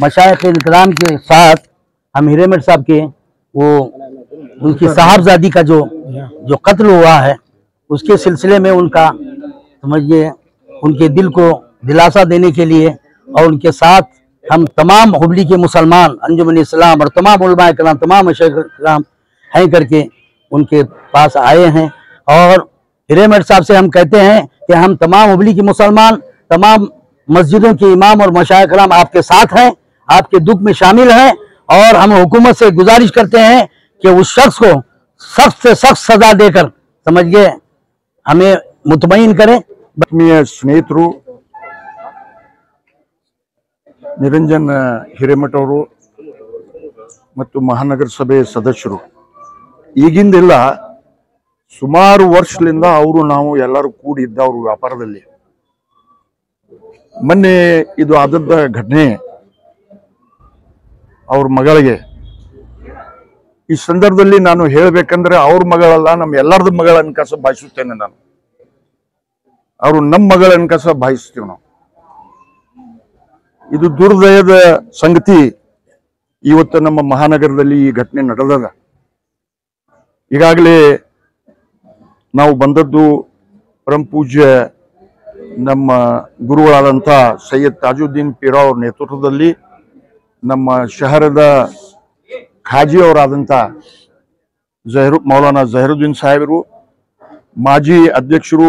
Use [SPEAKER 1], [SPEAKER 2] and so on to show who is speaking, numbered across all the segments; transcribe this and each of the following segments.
[SPEAKER 1] मशाइख इकराम के साथ हम हिरेमठ साहब के वो उनकी साहबजादी का जो कत्ल हुआ है उसके सिलसिले में उनका समझिए उनके दिल को दिलासा देने के लिए और उनके साथ हम तमाम हुबली के मुसलमान अंजुमन इस्लाम और तमाम उलमा कराम तमाम मशाइख कराम हैं करके उनके पास आए हैं। और हिरेमठ साहब से हम कहते हैं कि हम तमाम हुबली के मुसलमान तमाम मस्जिदों के इमाम और मशाइख कराम आपके साथ हैं, आपके दुख में शामिल हैं और हम हुकूमत से गुजारिश करते हैं कि उस शख्स को सख्त से सख्त सजा देकर समझिए हमें मुतमईन करें।
[SPEAKER 2] स्नेहितರು ನಿರಂಜನ್ ಹಿರೇಮಠ ಅವರು ಮತ್ತು ಮಹಾನಗರ ಸಭೆ ಸದಸ್ಯರು ಈಗಿಂದಿಲ್ಲ ಸುಮಾರು ವರ್ಷದಿಂದ ಅವರು ನಾವು ಎಲ್ಲರೂ ಕೂಡಿ ಇದ್ದವರು ವ್ಯಾಪಾರದಲ್ಲಿ ಮೊನ್ನೆ ಇದು ಆದದ್ದ ಘಟನೆ ಅವ್ರ ಮಗಳಿಗೆ ಈ ಸಂದರ್ಭದಲ್ಲಿ ನಾನು ಹೇಳಬೇಕಂದ್ರೆ ಅವ್ರ ಮಗಳಲ್ಲ ನಮ್ಮ ಎಲ್ಲರದು ಮಗಳ ಅನ್ಕಸ ಭಾವಿಸುತ್ತೇನೆ ನಾನು ಅವರು ನಮ್ಮ ಮಗಳ ಅನ್ಕಸ ಭಾವಿಸ್ತೀವಿ ನಾವು ಇದು ದುರ್ದಯದ ಸಂಗತಿ ಇವತ್ತು ನಮ್ಮ ಮಹಾನಗರದಲ್ಲಿ ಈ ಘಟನೆ ನಡೆದದ ಈಗಾಗಲೇ ನಾವು ಬಂದದ್ದು ಪರಮ ಪೂಜ್ಯ ನಮ್ಮ ಗುರುಗಳಾದಂಥ ಸೈಯದ್ ತಾಜುದ್ದೀನ್ ಪೀರಾ ಅವ್ರ ನೇತೃತ್ವದಲ್ಲಿ ನಮ್ಮ ಶಹರದ ಖಾಜಿ ಅವರಾದಂಥ ಮೌಲಾನಾ ಜಹೀರುದ್ದೀನ್ ಸಾಹೇಬರು ಮಾಜಿ ಅಧ್ಯಕ್ಷರು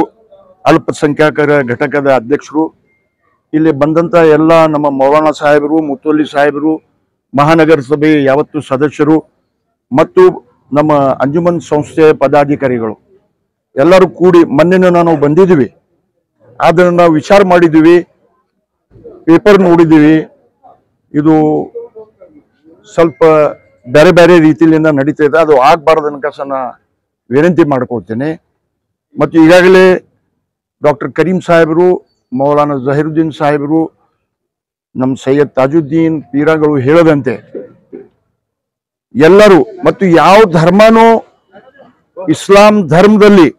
[SPEAKER 2] ಅಲ್ಪಸಂಖ್ಯಾತರ ಘಟಕದ ಅಧ್ಯಕ್ಷರು ಇಲ್ಲಿ ಬಂದಂತ ಎಲ್ಲ ನಮ್ಮ ಮೌಲಾನಾ ಸಾಹೇಬರು ಮುತ್ತೋಲಿ ಸಾಹೇಬರು ಮಹಾನಗರ ಸಭೆ ಯಾವತ್ತು ಸದಸ್ಯರು ಮತ್ತು ನಮ್ಮ ಅಂಜುಮನ್ ಸಂಸ್ಥೆಯ ಪದಾಧಿಕಾರಿಗಳು ಎಲ್ಲರೂ ಕೂಡಿ ಮೊನ್ನೆ ನಾವು ಬಂದಿದ್ದೀವಿ ಅದನ್ನು ನಾವು ವಿಚಾರ ಮಾಡಿದ್ದೀವಿ ಪೇಪರ್ ನೋಡಿದ್ದೀವಿ ಇದು ಸ್ವಲ್ಪ ಬೇರೆ ಬೇರೆ ರೀತಿಯಿಂದ ನಡೀತಾ ಇದೆ ಅದು ಆಗಬಾರ್ದು ಅನ್ಕಸನ ವಿನಂತಿ ಮಾಡ್ಕೊಳ್ತೇನೆ ಮತ್ತು ಈಗಾಗಲೇ ಡಾಕ್ಟರ್ ಕರೀಂ ಸಾಹೇಬರು ಮೌಲಾನಾ ಜಹೀರುದ್ದೀನ್ ಸಾಹೇಬರು ನಮ್ಮ ಸೈಯದ್ ತಾಜುದ್ದೀನ್ ಪೀರಾಗಳು ಹೇಳದಂತೆ ಎಲ್ಲರೂ ಮತ್ತು ಯಾವ ಧರ್ಮನೂ ಇಸ್ಲಾಂ ಧರ್ಮದಲ್ಲಿ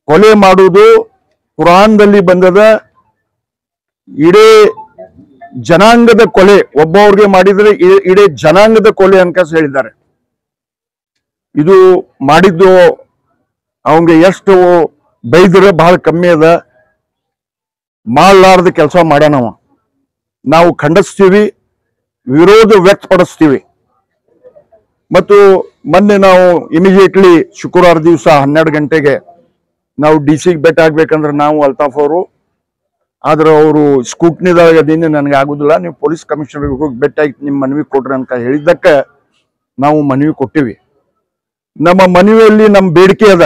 [SPEAKER 2] ಕೊಲೆ ಮಾಡುವುದು ಕುರಾನ್ದಲ್ಲಿ ಬಂದದ ಇಡೀ ಜನಾಂಗದ ಕೊಲೆ ಒಬ್ಬವ್ರಿಗೆ ಮಾಡಿದ್ರೆ ಇಡೀ ಜನಾಂಗದ ಕೊಲೆ ಅನ್ಕಸ ಹೇಳಿದ್ದಾರೆ ಇದು ಮಾಡಿದ್ದು ಅವಂಗೆ ಎಷ್ಟು ಬೈದ್ರೆ ಬಹಳ ಕಮ್ಮಿ ಅದ ಮಾಡಲಾರ್ದ ಕೆಲಸ ಮಾಡ್ಯಾನವ ನಾವು ಖಂಡಿಸ್ತೀವಿ ವಿರೋಧ ವ್ಯಕ್ತಪಡಿಸ್ತೀವಿ ಮತ್ತು ಮೊನ್ನೆ ನಾವು ಇಮಿಡಿಯೇಟ್ಲಿ ಶುಕ್ರವಾರ ದಿವಸ 12 ಗಂಟೆಗೆ ನಾವು DC ಭೇಟಿ ಆಗ್ಬೇಕಂದ್ರೆ ನಾವು ಅಲ್ತಾಫ್ ಅವರು ಆದ್ರೆ ಅವರು ಸ್ಕೂಟ್ನಿದಾಗ ಅದೇನೆ ನನಗೆ ಆಗುದಿಲ್ಲ ನೀವು ಪೊಲೀಸ್ ಕಮಿಷನರ್ಗೆ ಹೋಗಿ ಭೇಟಿಯಾಗಿ ನಿಮ್ಮ ಮನವಿ ಕೊಡ್ರಿ ಅಂತ ಹೇಳಿದ್ದಕ್ಕೆ ನಾವು ಮನವಿ ಕೊಟ್ಟಿವಿ ನಮ್ಮ ಮನವಿಯಲ್ಲಿ ನಮ್ಮ ಬೇಡಿಕೆ ಅದ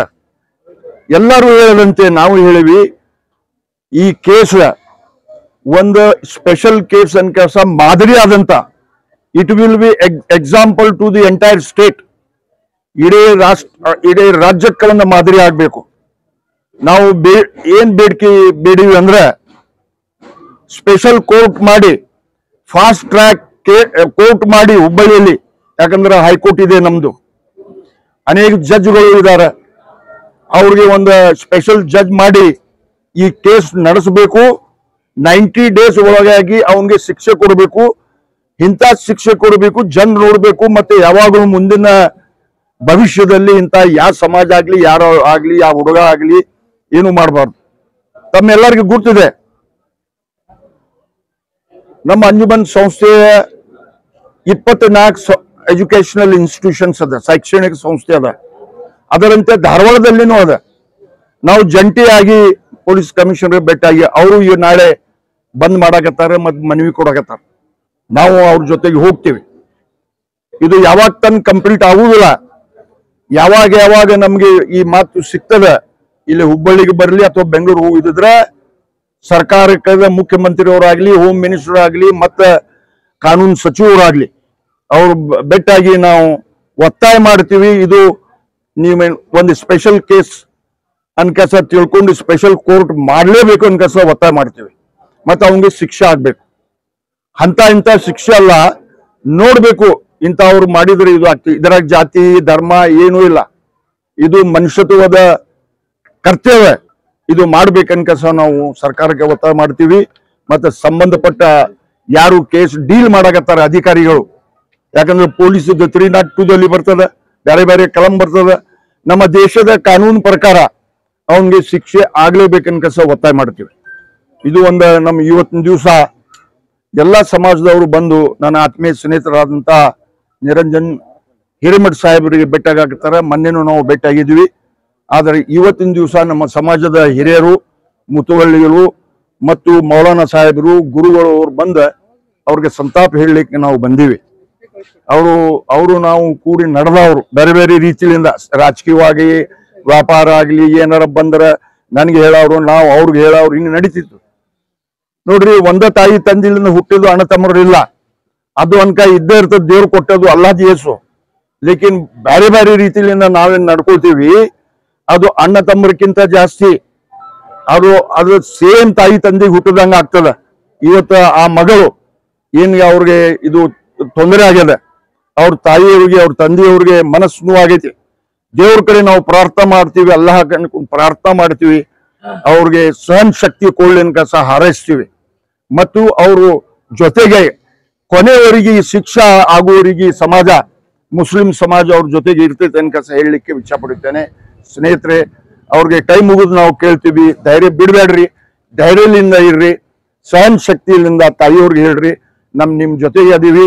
[SPEAKER 2] ಎಲ್ಲರೂ ಹೇಳದಂತೆ ನಾವು ಹೇಳಿವಿ ಈ ಕೇಸ್ ಒಂದು ಸ್ಪೆಷಲ್ ಕೇಸ್ ಅನ್ಕಸ ಮಾದರಿ ಆದಂತ it will be example to the entire state ಇಡೀ ರಾಜ್ಯಕ್ಕೆ ಒಂದು ಮಾದರಿ ಆಗ್ಬೇಕು ನಾವು ಏನ್ ಬೇಡಿವಿ ಅಂದ್ರೆ ಸ್ಪೆಷಲ್ ಕೋರ್ಟ್ ಮಾಡಿ ಫಾಸ್ಟ್ ಟ್ರ್ಯಾಕ್ ಕೋರ್ಟ್ ಮಾಡಿ ಹುಬ್ಬಳ್ಳಿಯಲ್ಲಿ ಯಾಕಂದ್ರೆ ಹೈಕೋರ್ಟ್ ಇದೆ ನಮ್ದು ಅನೇಕ ಜಡ್ಜ್ಗಳು ಇದ್ದಾರೆ ಅವ್ರಿಗೆ ಒಂದು ಸ್ಪೆಷಲ್ ಜಡ್ಜ್ ಮಾಡಿ ಈ ಕೇಸ್ ನಡೆಸಬೇಕು 90 ಡೇಸ್ ಒಳಗಾಗಿ ಅವನಿಗೆ ಶಿಕ್ಷೆ ಕೊಡಬೇಕು ಇಂಥ ಶಿಕ್ಷೆ ಕೊಡಬೇಕು ಜನ ನೋಡ್ಬೇಕು ಮತ್ತೆ ಯಾವಾಗಲೂ ಮುಂದಿನ ಭವಿಷ್ಯದಲ್ಲಿ ಇಂಥ ಯಾವ ಸಮಾಜ ಆಗ್ಲಿ ಯಾರೋ ಆಗ್ಲಿ ಯಾವ ಹುಡುಗ ಆಗ್ಲಿ ಏನು ಮಾಡಬಾರ್ದು ತಮ್ಮೆಲ್ಲರಿಗೂ ಗೊತ್ತಿದೆ ನಮ್ಮ ಅಂಜುಮನ್ ಸಂಸ್ಥೆಯ 24 ಎಜುಕೇಶನಲ್ ಇನ್ಸ್ಟಿಟ್ಯೂಷನ್ಸ್ ಅದ ಶೈಕ್ಷಣಿಕ ಸಂಸ್ಥೆ ಅದ ಅದರಂತೆ ಧಾರವಾಡದಲ್ಲಿನೂ ಅದ ನಾವು ಜಂಟಿಯಾಗಿ ಪೊಲೀಸ್ ಕಮಿಷನರ್ ಭೇಟಿಯಾಗಿ ಅವರು ಈ ನಾಳೆ ಬಂದ್ ಮಾಡಾಕತ್ತಾರೆ ಮತ್ತು ಮನವಿ ಕೊಡಾಕತ್ತಾರೆ ನಾವು ಅವ್ರ ಜೊತೆಗೆ ಹೋಗ್ತೀವಿ ಇದು ಯಾವಾಗ ತನಕ ಕಂಪ್ಲೀಟ್ ಆಗುವುದಿಲ್ಲ ಯಾವಾಗ ನಮ್ಗೆ ಈ ಮಾತು ಸಿಗ್ತದೆ ಇಲ್ಲಿ ಹುಬ್ಬಳ್ಳಿಗೆ ಬರಲಿ ಅಥವಾ ಬೆಂಗಳೂರು ಹೋಗಿದ್ರೆ ಸರ್ಕಾರಕ್ಕೆ ಮುಖ್ಯಮಂತ್ರಿ ಅವರಾಗ್ಲಿ ಹೋಮ್ ಮಿನಿಸ್ಟರ್ ಆಗ್ಲಿ ಮತ್ತೆ ಕಾನೂನು ಸಚಿವರಾಗ್ಲಿ ಅವ್ರು ಭೇಟಿಯಾಗಿ ನಾವು ಒತ್ತಾಯ ಮಾಡ್ತೀವಿ ಇದು ನೀವು ಒಂದು ಸ್ಪೆಷಲ್ ಕೇಸ್ ಅನ್ಕಸ ತಿಳ್ಕೊಂಡು ಸ್ಪೆಷಲ್ ಕೋರ್ಟ್ ಮಾಡಲೇಬೇಕು ಅನ್ಕಸ ಒತ್ತಾಯ ಮಾಡ್ತೀವಿ ಮತ್ತೆ ಅವನಿಗೆ ಶಿಕ್ಷೆ ಆಗ್ಬೇಕು ಇಂಥ ಶಿಕ್ಷೆ ಅಲ್ಲ ನೋಡ್ಬೇಕು ಇಂಥವ್ರು ಮಾಡಿದ್ರೆ ಇದು ಆಗ್ತದೆ ಇದರಾಗ ಜಾತಿ ಧರ್ಮ ಏನೂ ಇಲ್ಲ ಇದು ಮನುಷ್ಯತ್ವದ ಕರ್ತವ್ಯ ಇದು ಮಾಡ್ಬೇಕನ್ಕಸ ನಾವು ಸರ್ಕಾರಕ್ಕೆ ಒತ್ತಾಯ ಮಾಡ್ತೀವಿ ಮತ್ತೆ ಸಂಬಂಧಪಟ್ಟ ಯಾರು ಕೇಸ್ ಡೀಲ್ ಮಾಡಕತ್ತಾರ ಅಧಿಕಾರಿಗಳು. ಯಾಕಂದ್ರೆ ಪೊಲೀಸ್ 302 ಬರ್ತದ, ಬೇರೆ ಬೇರೆ ಕಲಂ ಬರ್ತದ. ನಮ್ಮ ದೇಶದ ಕಾನೂನು ಪ್ರಕಾರ ಅವನಿಗೆ ಶಿಕ್ಷೆ ಆಗ್ಲೇಬೇಕನ್ಕಸ ಒತ್ತಾಯ ಮಾಡ್ತೀವಿ. ಇದು ಒಂದು ನಮ್ಮ ಇವತ್ತಿನ ದಿವಸ ಎಲ್ಲ ಸಮಾಜದವರು ಬಂದು ನನ್ನ ಆತ್ಮೀಯ ಸ್ನೇಹಿತರಾದಂತ ನಿರಂಜನ್ ಹಿರೇಮಠ್ ಸಾಹೇಬರಿಗೆ ಭೇಟಿಯಾಗತ್ತಾರ. ಮೊನ್ನೆನೂ ನಾವು ಭೇಟಿಯಾಗಿದ್ವಿ. ಆದರೆ ಇವತ್ತಿನ ದಿವಸ ನಮ್ಮ ಸಮಾಜದ ಹಿರಿಯರು, ಮುತುವಳ್ಳಿಗಳು ಮತ್ತು ಮೌಲಾನಾ ಸಾಹೇಬರು, ಗುರುಗಳು ಅವ್ರು ಬಂದ ಅವ್ರಿಗೆ ಸಂತಾಪ ಹೇಳಲಿಕ್ಕೆ ನಾವು ಬಂದೀವಿ. ಅವರು ನಾವು ಕೂಡಿ ನಡೆದವರು ಬೇರೆ ಬೇರೆ ರೀತಿಯಿಂದ, ರಾಜಕೀಯವಾಗಿ, ವ್ಯಾಪಾರ ಆಗ್ಲಿ, ಏನಾರ ಬಂದ್ರ ನನ್ಗೆ ಹೇಳೋರು, ನಾವು ಅವ್ರಿಗೆ ಹೇಳೋರು, ಹಿಂಗೆ ನಡೀತಿತ್ತು ನೋಡ್ರಿ. ಒಂದ ತಾಯಿ ತಂದಿಲಿಂದ ಹುಟ್ಟಿದ್ದು ಅಣ್ಣ ತಮ್ಮರು ಇಲ್ಲ, ಅದು ಅನ್ಕ ಇದ್ದೇ ಇರ್ತದ. ದೇವ್ರು ಕೊಟ್ಟದ್ದು ಅಲ್ಲಾಹ್ ಯೇಸು. ಲೇಕಿನ್ ಬೇರೆ ಬೇರೆ ರೀತಿಯಿಂದ ನಾವೇನ್ ನಡ್ಕೊಳ್ತೀವಿ ಅದು ಅಣ್ಣ ತಮ್ಮರಕ್ಕಿಂತ ಜಾಸ್ತಿ ಅದು ಸೇಮ್ ತಾಯಿ ತಂದೆಗೆ ಹುಟ್ಟದಂಗ ಆಗ್ತದ. ಇವತ್ತ ಆ ಮಗಳು ಏನ್ ಅವ್ರಿಗೆ ಇದು ತೊಂದರೆ ಆಗ್ಯದ, ಅವ್ರ ತಾಯಿಯವ್ರಿಗೆ, ಅವ್ರ ತಂದೆಯವ್ರಿಗೆ ಮನಸ್ಸು ನೋವಾಗೈತಿ. ದೇವ್ರ ಕಡೆ ನಾವು ಪ್ರಾರ್ಥನೆ ಮಾಡ್ತೀವಿ, ಅಲ್ಲಾಹ ಪ್ರಾರ್ಥನೆ ಮಾಡ್ತೀವಿ, ಅವ್ರಿಗೆ ಸಹನ್ ಶಕ್ತಿ ಕೊಳ್ಳಿನ ಸಹ ಹಾರೈಸ್ತೀವಿ. ಮತ್ತು ಅವರು ಜೊತೆಗೆ ಕೊನೆಯವರಿಗೆ ಶಿಕ್ಷಾ ಆಗುವವರಿಗೆ ಸಮಾಜ, ಮುಸ್ಲಿಂ ಸಮಾಜ ಅವ್ರ ಜೊತೆಗೆ ಇರ್ತೈತೆ ಅನ್ಕಸ ಹೇಳಲಿಕ್ಕೆ ಇಚ್ಛೆ ಪಡುತ್ತೇನೆ. ಸ್ನೇಹಿತರೆ, ಅವ್ರಿಗೆ ಕೈ ಮುಗಿದು ನಾವು ಕೇಳ್ತೀವಿ, ಧೈರ್ಯ ಬಿಡಬೇಡ್ರಿ, ಧೈರ್ಯದಿಂದ ಇರ್ರಿ, ಸಹನ್ ಶಕ್ತಿಯಿಂದ ತಾಯಿಯವ್ರಿಗೆ ಹೇಳ್ರಿ, ನಿಮ್ ಜೊತೆಗೆ ಅದೀವಿ.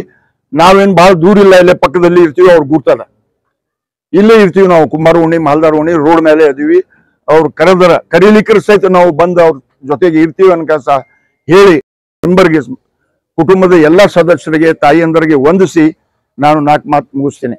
[SPEAKER 2] ನಾವೇನ್ ಬಹಳ ದೂರ ಇಲ್ಲ, ಇಲ್ಲೇ ಪಕ್ಕದಲ್ಲಿ ಇರ್ತೀವಿ. ಅವ್ರು ಗುರ್ತದ, ಇಲ್ಲೇ ಇರ್ತೀವಿ ನಾವು. ಕುಮಾರ ಉಣ್ಣಿ, ಮಾಲ್ದಾರ್ ಉಣ್ಣಿ ರೋಡ್ ಮೇಲೆ ಅದೀವಿ. ಅವ್ರು ಕರೀಲಿಕ್ಕರ ಸಹಿತ ನಾವು ಬಂದು ಅವ್ರ ಜೊತೆಗೆ ಇರ್ತೀವಿ ಅನ್ಕಸ ಹೇಳಿ ಮೆಂಬರ್ಗೆ, ಕುಟುಂಬದ ಎಲ್ಲಾ ಸದಸ್ಯರಿಗೆ, ತಾಯಿಯಂದರಿಗೆ ವಂದಿಸಿ ನಾನು 4 ಮಾತು ಮುಗಿಸ್ತೇನೆ.